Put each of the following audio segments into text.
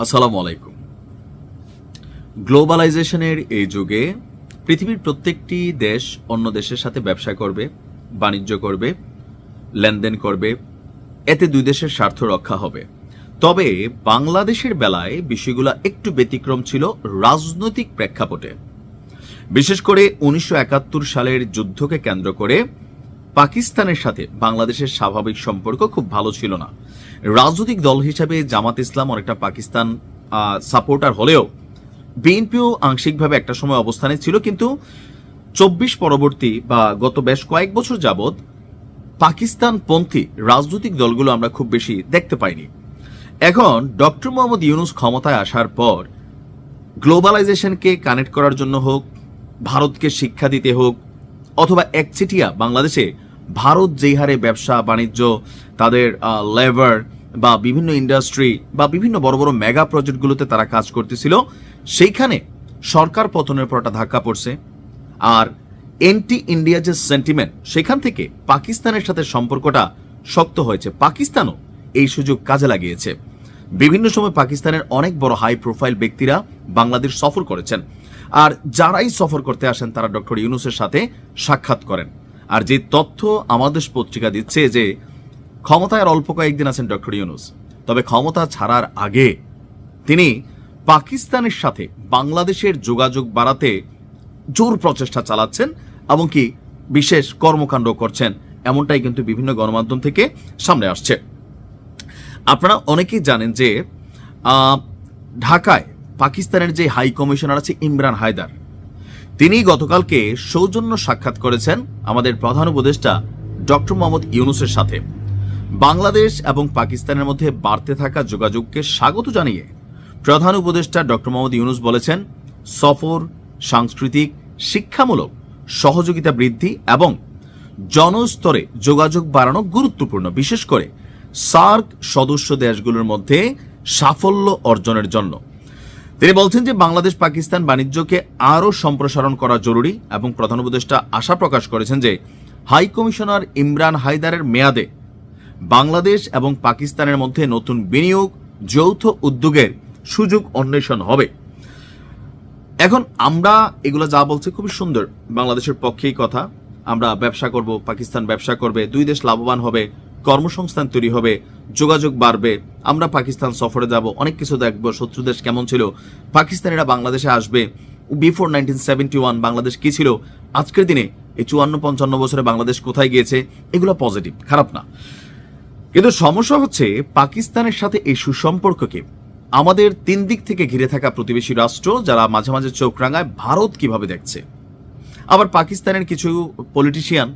আসসালামু আলাইকুম। গ্লোবালাইজেশনের এই যুগে পৃথিবীর প্রত্যেকটি দেশ অন্য দেশের সাথে ব্যবসা করবে, বাণিজ্য করবে, লেনদেন করবে, এতে দুই দেশের স্বার্থ রক্ষা হবে। তবে বাংলাদেশের বেলায় বিষয়গুলো একটু ব্যতিক্রম ছিল রাজনৈতিক প্রেক্ষাপটে। বিশেষ করে 1971 সালের যুদ্ধকে কেন্দ্র করে পাকিস্তানের সাথে বাংলাদেশের স্বাভাবিক সম্পর্ক খুব ভালো ছিল না। রাজনৈতিক দল হিসাবে জামাত ইসলাম অনেকটা পাকিস্তান সাপোর্টার হলেও বিএনপিও আংশিকভাবে একটা সময় অবস্থানে ছিল, কিন্তু 24 পরবর্তী বা গত বেশ কয়েক বছর যাবৎ পাকিস্তানপন্থী রাজনৈতিক দলগুলো আমরা খুব বেশি দেখতে পাইনি। এখন ডক্টর মোহাম্মদ ইউনূস ক্ষমতায় আসার পর গ্লোবালাইজেশনকে কানেক্ট করার জন্য হোক, ভারতকে শিক্ষা দিতে হোক, অথবা একচেটিয়া বাংলাদেশে ভারত যেই হারে ব্যবসা বাণিজ্য, তাদের লেবার বা বিভিন্ন ইন্ডাস্ট্রি বা বিভিন্ন বড় বড় মেগা প্রজেক্টগুলোতে তারা কাজ করতেছিল, সেইখানে সরকার পতনের পর একটা ধাক্কা পড়ছে। আর এন্টি ইন্ডিয়া যে সেন্টিমেন্ট, সেখান থেকে পাকিস্তানের সাথে সম্পর্কটা শক্ত হয়েছে। পাকিস্তানও এই সুযোগ কাজে লাগিয়েছে। বিভিন্ন সময় পাকিস্তানের অনেক বড় হাই প্রোফাইল ব্যক্তিরা বাংলাদেশ সফর করেছেন, আর যারাই সফর করতে আসেন তারা ডক্টর ইউনূসের সাথে সাক্ষাৎ করেন। আর যে তথ্য আমাদের পত্রিকা দিচ্ছে যে ক্ষমতায় আর অল্প কয়েকদিন আছেন ডক্টর ইউনূস, তবে ক্ষমতা ছাড়ার আগে তিনি পাকিস্তানের সাথে বাংলাদেশের যোগাযোগ বাড়াতে জোর প্রচেষ্টা চালাচ্ছেন এবং কি বিশেষ কর্মকাণ্ড করছেন, এমনটাই কিন্তু বিভিন্ন গণমাধ্যম থেকে সামনে আসছে। আপনারা অনেকেই জানেন যে ঢাকায় পাকিস্তানের যে হাই কমিশনার আছে ইমরান হায়দার, তিনি গতকালকে সৌজন্য সাক্ষাৎ করেছেন আমাদের প্রধান উপদেষ্টা ডক্টর মোহাম্মদ ইউনূসের সাথে। বাংলাদেশ এবং পাকিস্তানের মধ্যে বাড়তে থাকা যোগাযোগকে স্বাগত জানিয়ে প্রধান উপদেষ্টা ডক্টর মোহাম্মদ ইউনূস বলেছেন, সফর সাংস্কৃতিক, শিক্ষামূলক সহযোগিতা বৃদ্ধি এবং জনস্তরে যোগাযোগ বাড়ানো গুরুত্বপূর্ণ, বিশেষ করে সার্ক সদস্য দেশগুলোর মধ্যে সাফল্য অর্জনের জন্য। তিনি বলছেন যে বাংলাদেশ পাকিস্তান বাণিজ্যকে আরও সম্প্রসারণ করা জরুরি এবং প্রধান উপদেষ্টা আশা প্রকাশ করেছেন যে হাই কমিশনার ইমরান হায়দারের মেয়াদে বাংলাদেশ এবং পাকিস্তানের মধ্যে নতুন বিনিয়োগ, যৌথ উদ্যোগের সুযোগ অন্বেষণ হবে। এখন আমরা এগুলো যা বলছে খুবই সুন্দর, বাংলাদেশের পক্ষেই কথা। আমরা ব্যবসা করব, পাকিস্তান ব্যবসা করবে, দুই দেশ লাভবান হবে, কর্মসংস্থান তৈরি হবে, যোগাযোগ বাড়বে, আমরা পাকিস্তান সফরে যাব, অনেক কিছু দেখবো, শত্রু দেশ কেমন ছিল, পাকিস্তানিরা বাংলাদেশে আসবে, বিফোর 1971 বাংলাদেশ কি ছিল, আজকের দিনে এই 54-55 বছরে বাংলাদেশ কোথায় গিয়েছে, এগুলো পজিটিভ, খারাপ না। কিন্তু সমস্যা হচ্ছে পাকিস্তানের সাথে এই সুসম্পর্ককে আমাদের 3 দিক থেকে ঘিরে থাকা প্রতিবেশী রাষ্ট্র, যারা মাঝে মাঝে চোখ রাঙায়, ভারত কিভাবে দেখছে। আবার পাকিস্তানের কিছু পলিটিশিয়ান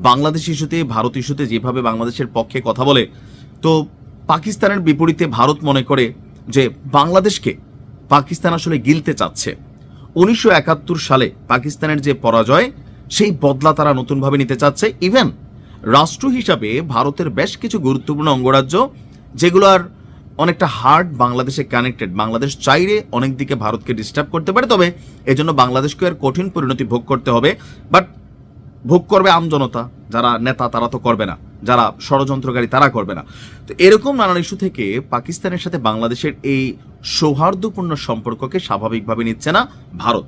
বাংলাদেশ ইস্যুতে, ভারত ইস্যুতে যেভাবে বাংলাদেশের পক্ষে কথা বলে, তো পাকিস্তানের বিপরীতে ভারত মনে করে যে বাংলাদেশকে পাকিস্তান আসলে গিলতে চাচ্ছে। 1971 সালে পাকিস্তানের যে পরাজয়, সেই বদলা তারা নতুনভাবে নিতে চাচ্ছে। ইভেন রাষ্ট্র হিসাবে ভারতের বেশ কিছু গুরুত্বপূর্ণ অঙ্গরাজ্য, যেগুলোর অনেকটা হার্ড বাংলাদেশে কানেক্টেড, বাংলাদেশ চাইলে অনেক দিকে ভারতকে ডিস্টার্ব করতে পারে, তবে এজন্য বাংলাদেশকে আর কঠিন পরিণতি ভোগ করতে হবে। বাট ভোগ করবে আমজনতা, যারা নেতা তারা তো করবে না, যারা ষড়যন্ত্রকারী তারা করবে না। তো এরকম নানান ইস্যু থেকে পাকিস্তানের সাথে বাংলাদেশের এই সৌহার্দ্যপূর্ণ সম্পর্ককে স্বাভাবিকভাবে নিচ্ছে না ভারত।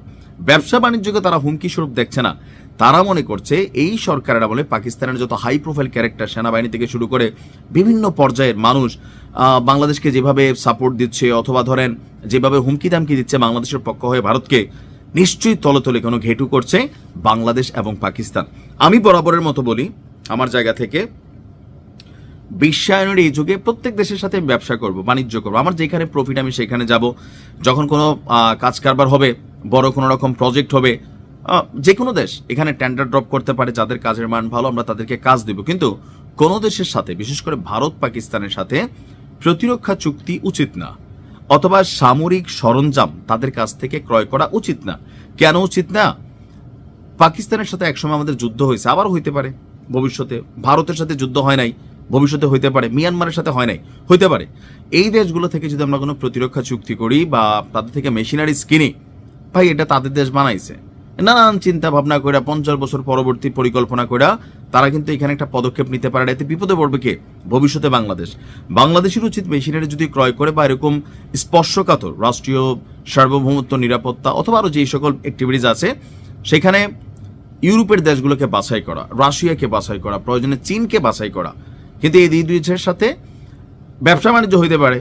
ব্যবসা বাণিজ্যকে তারা হুমকি স্বরূপ দেখছে না। তারা মনে করছে এই সরকারের আমলে পাকিস্তানের যত হাই প্রোফাইল ক্যারেক্টার, সেনাবাহিনী থেকে শুরু করে বিভিন্ন পর্যায়ের মানুষ বাংলাদেশকে যেভাবে সাপোর্ট দিচ্ছে, অথবা ধরেন যেভাবে হুমকি দামকি দিচ্ছে বাংলাদেশের পক্ষ হয়ে ভারতকে, নিশ্চয়ই তলে তলে কোনো ঘেটু করছে বাংলাদেশ এবং পাকিস্তান। আমি বরাবরের মতো বলি আমার জায়গা থেকে, বিশ্বায়নের এই যুগে প্রত্যেক দেশের সাথে ব্যবসা করব, বাণিজ্য করবো, আমার যেখানে প্রফিট আমি সেখানে যাব। যখন কোনো কাজ কারবার হবে, বড় কোনো রকম প্রজেক্ট হবে, যে কোনো দেশ এখানে টেন্ডার ড্রপ করতে পারে, যাদের কাজের মান ভালো আমরা তাদেরকে কাজ দেব। কিন্তু কোনো দেশের সাথে, বিশেষ করে ভারত পাকিস্তানের সাথে প্রতিরক্ষা চুক্তি উচিত না, অথবা সামরিক সরঞ্জাম তাদের কাছ থেকে ক্রয় করা উচিত না। কেন উচিত না? পাকিস্তানের সাথে একসময় আমাদের যুদ্ধ হয়েছে, আবার হইতে পারে ভবিষ্যতে। ভারতের সাথে যুদ্ধ হয় নাই, ভবিষ্যতে হইতে পারে। মিয়ানমারের সাথে হয় নাই, হইতে পারে। এই দেশগুলো থেকে যদি আমরা কোনো প্রতিরক্ষা চুক্তি করি বা তাদের থেকে মেশিনারিজ কিনি, ভাই এটা তাদের দেশ বানাইছে, নানান চিন্তা ভাবনা করে 50 বছর পরবর্তী পরিকল্পনা করে তারা কিন্তু এখানে একটা পদক্ষেপ নিতে পারে। এতে বিপদে পড়বে কে? ভবিষ্যতে বাংলাদেশের উচিত মেশিনারি যদি ক্রয় করে বা এরকম স্পর্শকাতর রাষ্ট্রীয় সার্বভৌমত্ব, নিরাপত্তা অথবা আরও যেই সকল অ্যাক্টিভিটিস আছে সেখানে ইউরোপের দেশগুলোকে বাছাই করা, রাশিয়াকে বাছাই করা, প্রয়োজনে চীনকে বাছাই করা। কিন্তু এই দুই দেশের সাথে ব্যবসা বাণিজ্য হইতে পারে,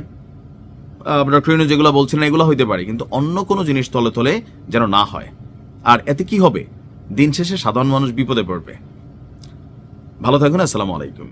ডক্টর ইউনূস যেগুলো বলছিলেন এগুলো হইতে পারে, কিন্তু অন্য কোনো জিনিস তলে তলে যেন না হয়। আর এতে কি হবে? দিন শেষে সাধারণ মানুষ বিপদে পড়বে। ভালো থাকুন। আসসালামু আলাইকুম।